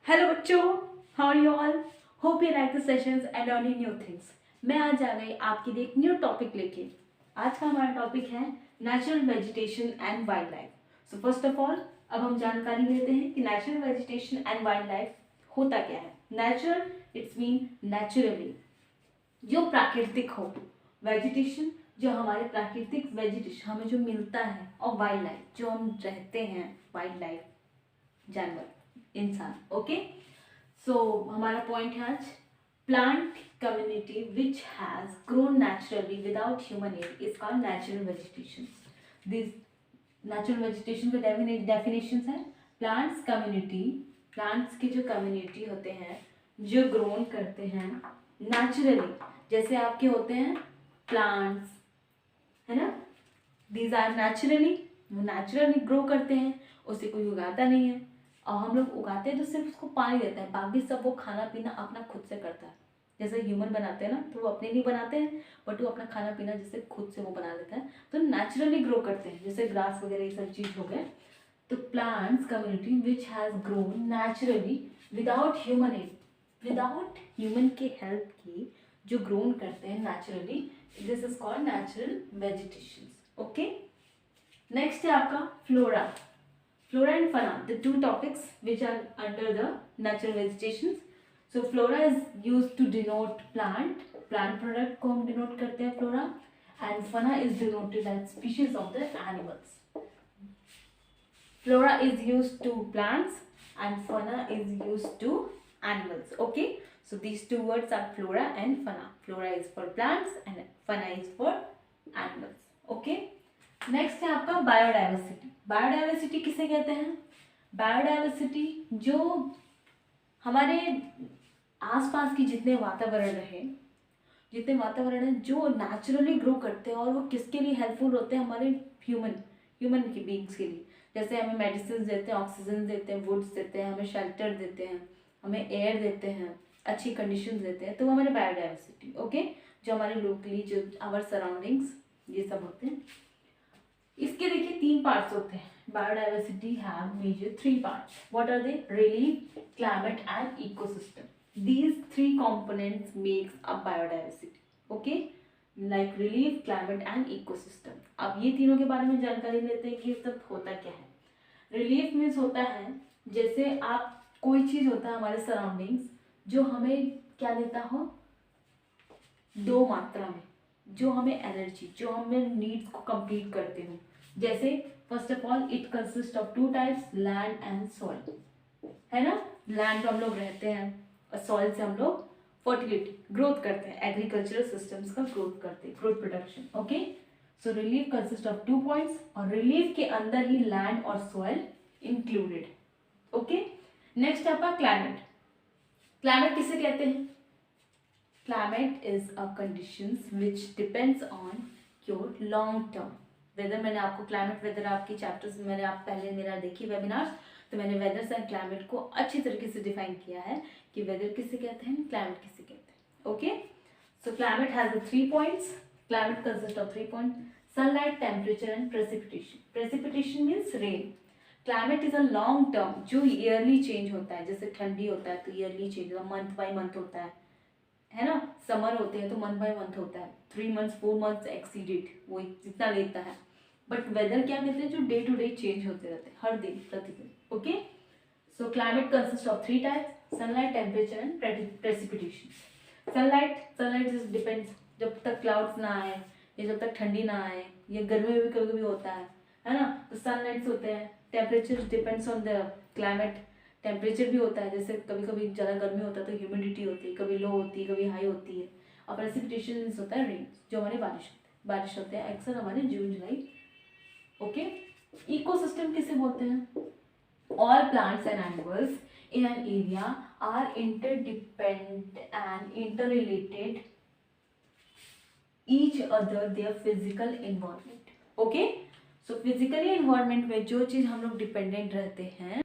Hello बच्चों, how are you all? Hope you like the sessions and learning new things. मैं आज आ गई आपके लिए एक न्यू टॉपिक लेके। आज का हमारा टॉपिक है natural vegetation and wild life. So first of all अब हम जानकारी लेते हैं कि natural vegetation and wild life होता क्या है। नेचुरल इट्स मीन नेचुरली, जो प्राकृतिक हो। वेजिटेशन जो हमारे प्राकृतिक वेजिटेशन हमें जो मिलता है, और वाइल्ड लाइफ जो हम रहते हैं, वाइल्ड लाइफ जानवर, इंसान। ओके, सो हमारा पॉइंट है आज plant community which has grown naturally without human aid is called natural vegetation. This natural vegetation के डेफिनेशंस है प्लांट्स कम्युनिटी, प्लांट्स के जो कम्युनिटी होते हैं जो ग्रोन करते हैं नेचुरली, जैसे आपके होते हैं प्लांट्स, है ना, दीज आर नेचुरली, वो नेचुरली ग्रो करते हैं, उसे कोई उगाता नहीं है। और हम लोग उगाते हैं तो सिर्फ उसको पानी देते हैं, बाकी सब वो खाना पीना अपना खुद से करता है। जैसे ह्यूमन बनाते हैं ना, तो वो अपने लिए बनाते हैं, बट वो अपना खाना पीना जैसे खुद से वो बना लेता है, तो नेचुरली ग्रो करते हैं, जैसे ग्रास वगैरह ये सब चीज़ हो गए। तो plants community which has grown naturally without human aid, without human के हेल्प की जो ग्रोन करते हैं naturally, this is called natural vegetation. Okay, next है आपका flora. Flora and fauna, the two topics which are under the natural vegetations. So flora is used to denote plant product को हम denote करते हैं flora, and fauna is denoted as species of the animals. Flora is used to plants and fauna is used to animals. Okay, so these two words are flora and fauna. Flora is for plants and fauna is for animals. Okay, next है आपका biodiversity. Biodiversity किसे कहते हैं? Biodiversity जो हमारे आसपास की जितने वातावरण है, जितने वातावरण है जो नेचुरली ग्रो करते हैं, और वो किसके लिए हेल्पफुल होते हैं? हमारे ह्यूमन के बींग्स के लिए। जैसे हमें मेडिसिन देते हैं, ऑक्सीजन देते हैं, वुड्स देते हैं, हमें शेल्टर देते हैं, हमें एयर देते हैं, अच्छी कंडीशन देते हैं, तो वो हमारे बायोडाइवर्सिटी। ओके, जो हमारे लोकली जो आवर सराउंडिंग्स ये सब होते हैं। इसके देखिए तीन पार्ट्स होते हैं। Biodiversity have major three parts. What are they? Relief, climate and ecosystem. These three components makes a biodiversity. Okay, like relief, climate and ecosystem. अब ये तीनों के बारे में जानकारी लेते हैं कि ये सब होता क्या है। रिलीफ मीन्स होता है जैसे आप कोई चीज होता है हमारे सराउंडिंग्स जो हमें क्या देता हो, दो मात्रा में, जो हमें एनर्जी, जो हमें नीड्स को कंप्लीट करते हो। जैसे first of all it consist of two types, land and soil, है ना। लैंड पे हम लोग रहते हैं और सॉइल से हम लोग फर्टिलिटी ग्रोथ करते हैं, एग्रीकल्चरल सिस्टम्स का ग्रोथ करते हैं, growth production. Okay, so relief consist of two points, और रिलीफ के अंदर ही लैंड और सॉइल इंक्लूडेड। ओके, नेक्स्ट आपका क्लाइमेट। क्लाइमेट किसे कहते हैं? Climate is a conditions which depends on your long term weather। मैंने आपको क्लाइमेट वेदर आपकी चैप्टर्स में मैंने आप पहले मेरा देखी वेबिनार्स, तो मैंने वेदर्स एंड क्लाइमेट को अच्छी तरीके से डिफाइन किया है कि वेदर किसे कहते हैं, क्लाइमेट किसे कहते हैं। Okay, so climate has the three points. Climate consist of three point, sunlight, temperature and precipitation. Precipitation means rain. Climate is a long term जो ईयरली चेंज होता है। जैसे ठंडी होता है तो ईयरली चेंज होता है, मंथ बाई मंथ होता है ना। समर होते हैं तो मंथ बाय मंथ होता है, 3 months 4 months एक्सीडेड, वो जितना लेता है। बट वेदर क्या कहते हैं? जो डे टू डे चेंज होते रहते हैं, हर दिन प्रतिदिन। Okay, so climate consist of three types, sunlight, temperature and precipitation. Sunlight is depends, जब तक क्लाउड्स ना आए या जब तक ठंडी ना आए, या गर्मी में भी कभी कभी होता है ना, तो सनलाइट्स होते हैं। Temperature depends on the climate, temperature भी होता है, जैसे कभी कभी ज़्यादा गर्मी होता है तो ह्यूमिडिटी होती है, कभी लो होती है, कभी हाई होती है। और प्रेसिपिटेशन होता है रेन, जो हमारे बारिश होते हैं अक्सर हमारे जून जुलाई। ओके, इकोसिस्टम किसे बोलते हैं? All plants and animals in an area are interdependent and interrelated each other their physical environment. Okay, so physically environment में जो चीज़ हम लोग डिपेंडेंट रहते हैं,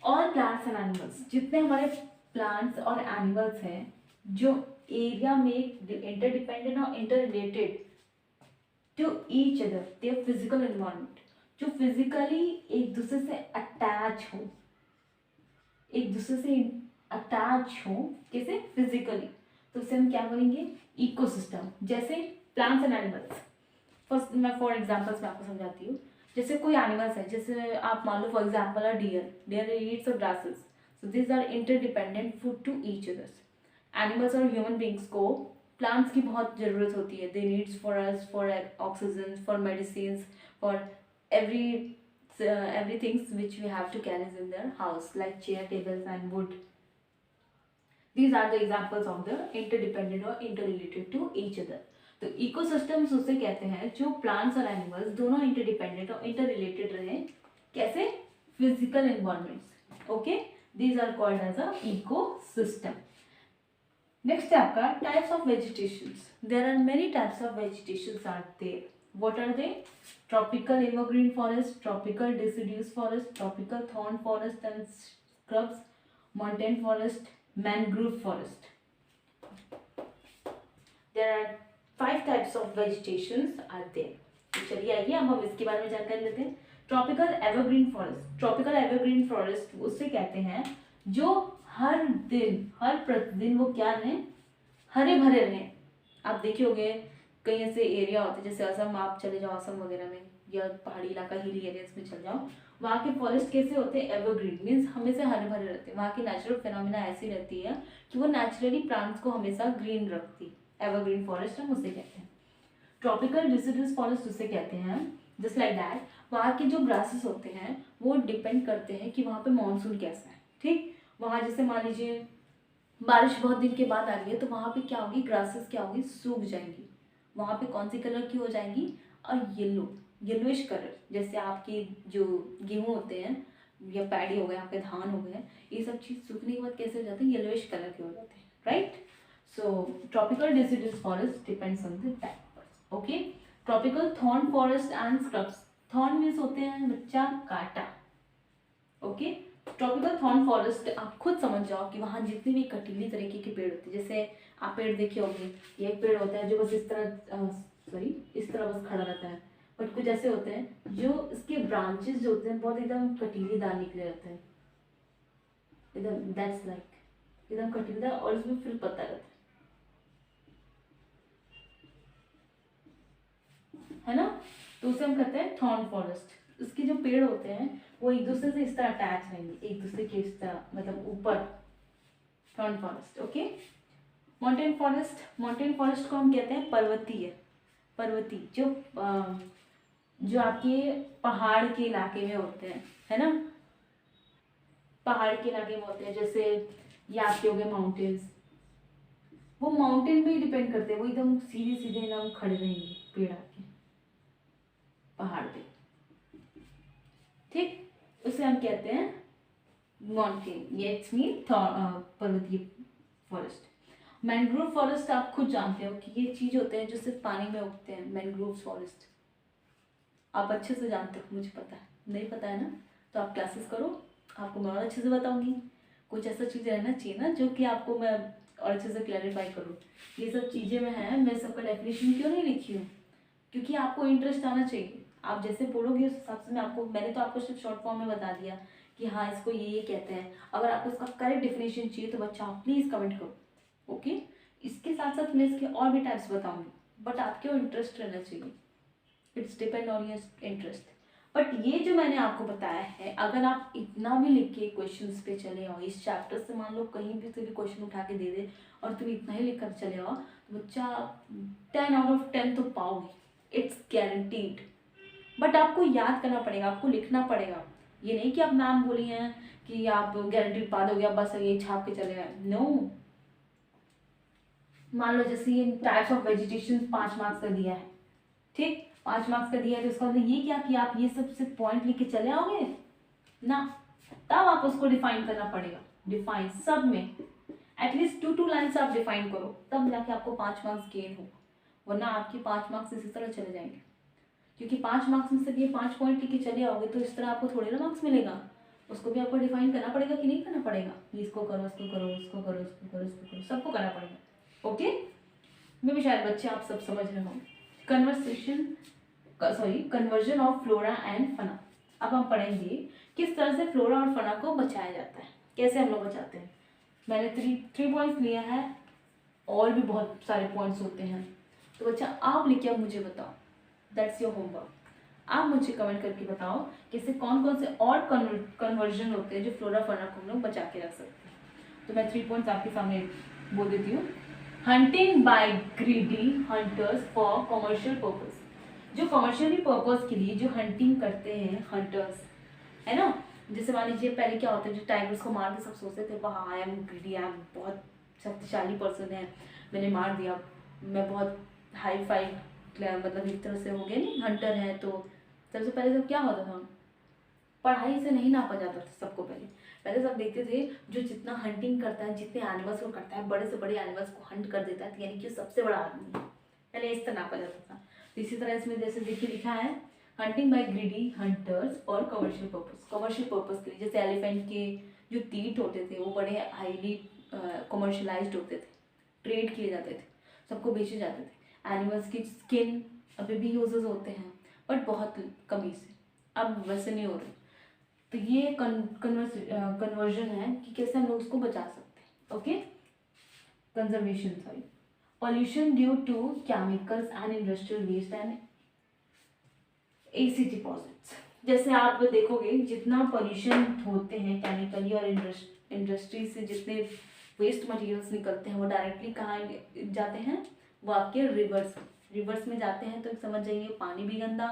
ऑल प्लांट्स एंड एनिमल्स, जितने हमारे प्लांट्स और एनिमल्स हैं जो एरिया में इंटरडिपेंडेंट और interrelated to each other their physical environment, जो फिजिकली एक दूसरे से अटैच हो, एक दूसरे से अटैच हो, कैसे, फिजिकली, तो उसे हम क्या बोलेंगे, इकोसिस्टम। जैसे प्लांट्स एंड एनिमल्स, फर्स्ट मैं फॉर एग्जांपल्स मैं आपको समझाती हूँ। जैसे कोई एनिमल्स है, जैसे आप मान लो for example a deer eats of grasses, so this are interdependent food to each others. Animals और ह्यूमन बींग्स को प्लांट्स की बहुत ज़रूरत होती है, they needs for us, for oxygen, for medicine, for everything which we have to carry in their house, like chair, tables and wood. These are the examples of the interdependent or interrelated to each other. तो ecosystems उसे कहते हैं जो plants और animals दोनों interdependent और interrelated रहे, कैसे, physical environments. Okay, these are called as a ecosystem. Next है आपका types of vegetations. There are many types of vegetations are there. What are they? Tropical evergreen forest, tropical deciduous forest, tropical thorn forest and scrubs, montane forest, mangrove forest. There are 5 types of vegetations are there. तो चलिए आइए हम इसके बारे में जानकारी लेते हैं। Tropical evergreen forest, tropical evergreen forest उसे कहते हैं जो हर दिन, हर प्रतिदिन वो क्या रहें, हरे भरे रहें। आप देखे होंगे कई ऐसे एरिया होते हैं, जैसे असम आप चले जाओ, असम वगैरह में, या पहाड़ी इलाका, हिली एरियाज में चले जाओ, वहाँ के फॉरेस्ट कैसे होते हैं, एवरग्रीन, मीन्स हमेशा हरे भरे रहते हैं। वहाँ की नेचुरल फिनोमिना ऐसी रहती है कि वो नेचुरली प्लांट्स को हमेशा ग्रीन रखती, एवरग्रीन फॉरेस्ट हम उसे कहते हैं। ट्रॉपिकल डिसिडुअस फॉरेस्ट उसे कहते हैं, जस्ट लाइक दैट, वहाँ के जो ग्रासेस होते हैं वो डिपेंड करते हैं कि वहाँ पे मानसून कैसा है। ठीक, वहाँ जैसे मान लीजिए बारिश बहुत दिन के बाद आ रही है, तो वहाँ पे क्या होगी, ग्रासेस क्या होगी, सूख जाएंगी। वहाँ पे कौन सी कलर की हो जाएंगी, और येलोइश कलर। जैसे आपके जो गेहूँ होते हैं या पैडी हो गए, आपके धान हो गए, ये सब चीज़ सूखने के बाद कैसे हो जाते हैं, येलोइश कलर के हो जाते हैं, right. So tropical deciduous forest depends on the type. Okay, tropical thorn forest and scrubs. Thorn means होते हैं बच्चा कांटा। ओके, ट्रॉपिकल थॉर्न फॉरेस्ट आप खुद समझ जाओ कि वहाँ जितनी भी कटीली तरीके के पेड़ होते हैं, जैसे आप पेड़ देखे होंगे, ये एक पेड़ होता है जो बस इस तरह बस खड़ा रहता है, बट कुछ ऐसे होते हैं जो इसके ब्रांचेस जो होते हैं बहुत एकदम कटीलीदार निकले रहते हैं, एकदम दैट्स लाइक एकदम कटीलीदार, और इसमें फिर पत्ता रहता है ना, तो उसे हम कहते हैं थॉर्न फॉरेस्ट। इसके जो पेड़ होते हैं वो एक दूसरे से इस तरह अटैच रहेंगे, एक दूसरे के इस तरह, मतलब ऊपर, thorn forest. Okay, mountain forest, mountain forest को हम कहते हैं पर्वतीय, जो आपके पहाड़ के इलाके में होते हैं, है ना, पहाड़ के इलाके में होते हैं, जैसे ये आपके हो गए माउंटेन्स, वो माउंटेन पे ही डिपेंड करते हैं, वो एकदम सीधे सीधे एकदम खड़े रहेंगे पेड़ आपके पहाड़ पे। ठीक, उसे हम कहते हैं माउंटेन, ये इट्स मीन पर्वतीय फॉरेस्ट। मैंग्रोव फॉरेस्ट आप खुद जानते हो कि ये चीज होते हैं जो सिर्फ पानी में उगते हैं, मैंग्रोव फॉरेस्ट आप अच्छे से जानते हो, मुझे पता है, नहीं पता है ना, तो आप क्लासेस करो, आपको मैं और अच्छे से बताऊंगी। कुछ ऐसा चीज़ रहना चाहिए ना जो कि आपको मैं और अच्छे से क्लैरिफाई करूँ। ये सब चीज़ें में हैं, मैं सबका डेफिनेशन क्यों नहीं लिखी हूँ, क्योंकि आपको इंटरेस्ट आना चाहिए। आप जैसे पढ़ोगे उस हिसाब से मैंने तो आपको सिर्फ शॉर्ट फॉर्म में बता दिया कि हाँ इसको ये कहते हैं। अगर आपको इसका करेक्ट डेफिनेशन चाहिए तो बच्चा आप प्लीज़ कमेंट करो, ओके। इसके साथ साथ मैं इसके और भी टाइप्स बताऊंगी, बट आपके इंटरेस्ट रहना चाहिए, it's depend on your interest. But ये जो मैंने आपको बताया है, अगर आप इतना भी लिख के क्वेश्चंस पे चले आओ इस चैप्टर से, मान लो कहीं भी कोई क्वेश्चन उठा के दे दे और तुम इतना ही लिख कर चले आओ, तो बच्चा 10 आउट ऑफ 10 तो पाओगे, इट्स गारंटीड। बट आपको याद करना पड़ेगा, आपको लिखना पड़ेगा। ये नहीं कि आप मैम बोली हैं कि आप गारंटी पा दोगे, आप बस ये छाप के चले गए, नो। मान लो जैसे ये टाइप्स ऑफ वेजिटेशन 5 मार्क्स का दिया है, ठीक, 5 मार्क्स का दिया है, तो उसका मतलब ये क्या कि आप ये सब सिर्फ पॉइंट लिख के चले आओगे ना, तब आप उसको डिफाइन करना पड़ेगा। डिफाइन सब में एटलीस्ट 2 लाइन्स आप डिफाइन करो, तब जाके आपको 5 मार्क्स गेन हो, वरना आपके 5 मार्क्स इसी तरह चले जाएंगे। क्योंकि 5 मार्क्स में से ये 5 पॉइंट लिख के चले आओगे तो इस तरह आपको थोड़े ना मार्क्स मिलेगा, उसको भी आपको डिफाइन करना पड़ेगा कि नहीं करना पड़ेगा, इसको करो, इसको करो, इसको करो, इसको करो, इसको करो, सबको करना पड़ेगा, ओके। मैं भी शायद बच्चे आप सब समझ रहे होंगे। कन्वर्जन ऑफ फ्लोरा एंड फना। अब हम पढ़ेंगे किस तरह से फ्लोरा और फना को बचाया जाता है। कैसे हम लोग बचाते हैं। मैंने थ्री पॉइंट्स लिया है, और भी बहुत सारे पॉइंट्स होते हैं। तो बच्चा आप लिख के अब मुझे बताओ, दैट्स योर होमवर्क। आप मुझे कमेंट करके बताओ कि इससे कौन कौन से और कन्वर्जन होते हैं जो फ्लोरा फौना को हम लोग बचा के रख सकते हैं। तो मैं 3 पॉइंट्स आपके सामने बोल देती हूँ। Hunting by greedy hunters for commercial purpose, जो कमर्शियली पर्पस के लिए जो हंटिंग करते हैं हंटर्स, है ना। जैसे मान लीजिए पहले क्या होता है, जो टाइगर्स को मार के सब सोचते थे वाह I am greedy, I am बहुत शक्तिशाली पर्सन है, मैंने मार दिया, मैं बहुत हाई फाई मतलब एक तरह से हो गया नहीं, हंटर है। तो सबसे पहले सब क्या होता था, पढ़ाई से नहीं नापा जाता था सबको। पहले सब देखते थे जो जितना हंटिंग करता है, जितने एनिमल्स को करता है, बड़े से बड़े एनिमल्स को हंट कर देता है, यानी कि सबसे बड़ा आदमी है, पहले इस तरह नापा जाता था। तो इसी तरह इसमें जैसे देखिए लिखा है हंटिंग बाय ग्रीडी हंटर्स और कमर्शियल पर्पस, कमर्शियल पर्पस के लिए। जैसे एलिफेंट के जो तीत होते थे वो बड़े हाईली कमर्शलाइज्ड होते थे, ट्रेड किए जाते थे, सबको बेचे जाते थे। एनिमल्स की स्किन अभी भी यूजेस होते हैं बट बहुत कमी से, अब वैसे नहीं हो रहे। तो ये कन्वर्जन है कि कैसे हम लोग उसको बचा सकते हैं। Okay, conservation sorry. Pollution due to chemicals and industrial waste and acid deposits. जैसे आप देखोगे जितना पॉल्यूशन होते हैं केमिकली और इंडस्ट्री से जितने वेस्ट मटेरियल्स निकलते हैं वो डायरेक्टली कहाँ जाते हैं, वो आपके रिवर्स में जाते हैं। तो समझ जाइए पानी भी गंदा,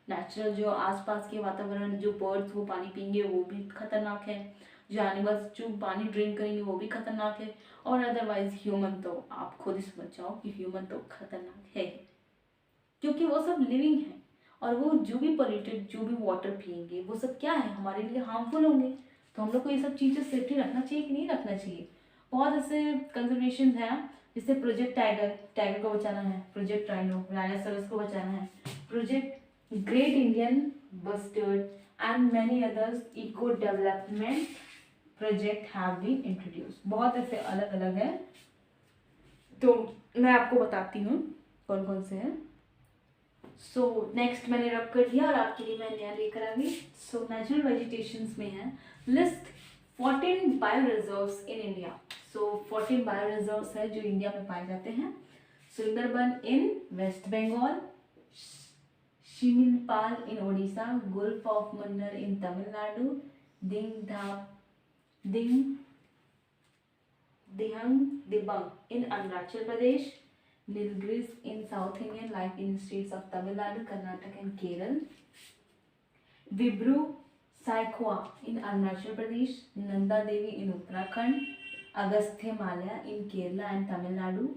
नेचुरल जो आसपास के वातावरण, जो बर्ड्स वो पानी पीएंगे वो भी खतरनाक है, जो एनिमल्स जो पानी ड्रिंक करेंगे वो भी खतरनाक है, और अदरवाइज ह्यूमन तो आप खुद ही समझ जाओ कि ह्यूमन तो खतरनाक है, क्योंकि वो सब लिविंग है। और वो जो भी पोल्यूटेड जो भी वाटर पिएंगे वो सब क्या है, हमारे लिए हार्मफुल होंगे। तो हम लोग को ये सब चीज़ें सेफ्टी रखना चाहिए कि नहीं रखना चाहिए। बहुत ऐसे कंजर्वेशन है, जैसे प्रोजेक्ट टाइगर को बचाना है, प्रोजेक्ट राइनोसरस को बचाना है, project great Indian bustard and many others eco development project have been introduce. बहुत ऐसे अलग अलग है, तो मैं आपको बताती हूँ कौन कौन से हैं। सो नेक्स्ट मैंने रब कर दिया और आपके लिए मैं नया लेकर आ गई। सो नेचुरल वेजिटेशंस में है list 14 bio reserves in India. So 14 bio reserves है जो इंडिया में पाए जाते हैं। Sundarban in West Bengal, Similipal in Odisha, Gulf of Mannar in Tamil Nadu, Dihang Dibang in Arunachal Pradesh, Nilgiris in South Indian like in states of Tamil Nadu, Karnataka and Kerala, Vibru Saikwa in Arunachal Pradesh, Nanda Devi in Uttarakhand, Agastya Malya in Kerala and Tamil Nadu,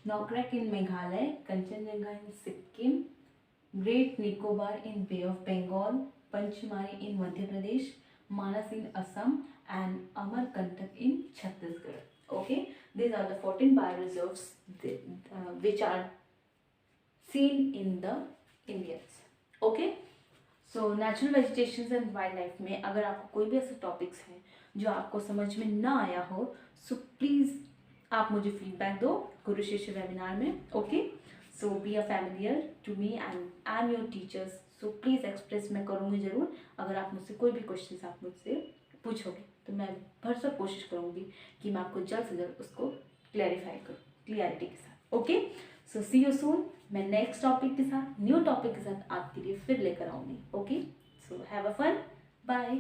Nokrek in Meghalaya, Kanchenjunga in Sikkim, Great Nicobar in Bay of Bengal, Panchmari in Madhya Pradesh, Manas in Assam and Amarkantak in Chhattisgarh. Okay, these are the 14 bioreserves which are seen in the Indians. Okay, so natural vegetations and wildlife में अगर आपको कोई भी ऐसे topics हैं जो आपको समझ में ना आया हो, सो प्लीज़ आप मुझे फीडबैक दो गुरु शिष्य वेबिनार में। Okay, so be a familiar to me and I am your teachers. So please express मैं करूँगी ज़रूर। अगर आप मुझसे कोई भी क्वेश्चन आप मुझसे पूछोगे तो मैं भरसक कोशिश करूँगी कि मैं आपको जल्द से जल्द उसको क्लैरिफाई करूँ क्लियरिटी के साथ। Okay, so see you soon. मैं नेक्स्ट टॉपिक के साथ न्यू टॉपिक के साथ आपके लिए फिर लेकर आऊँगी। Okay, so have a fun, bye.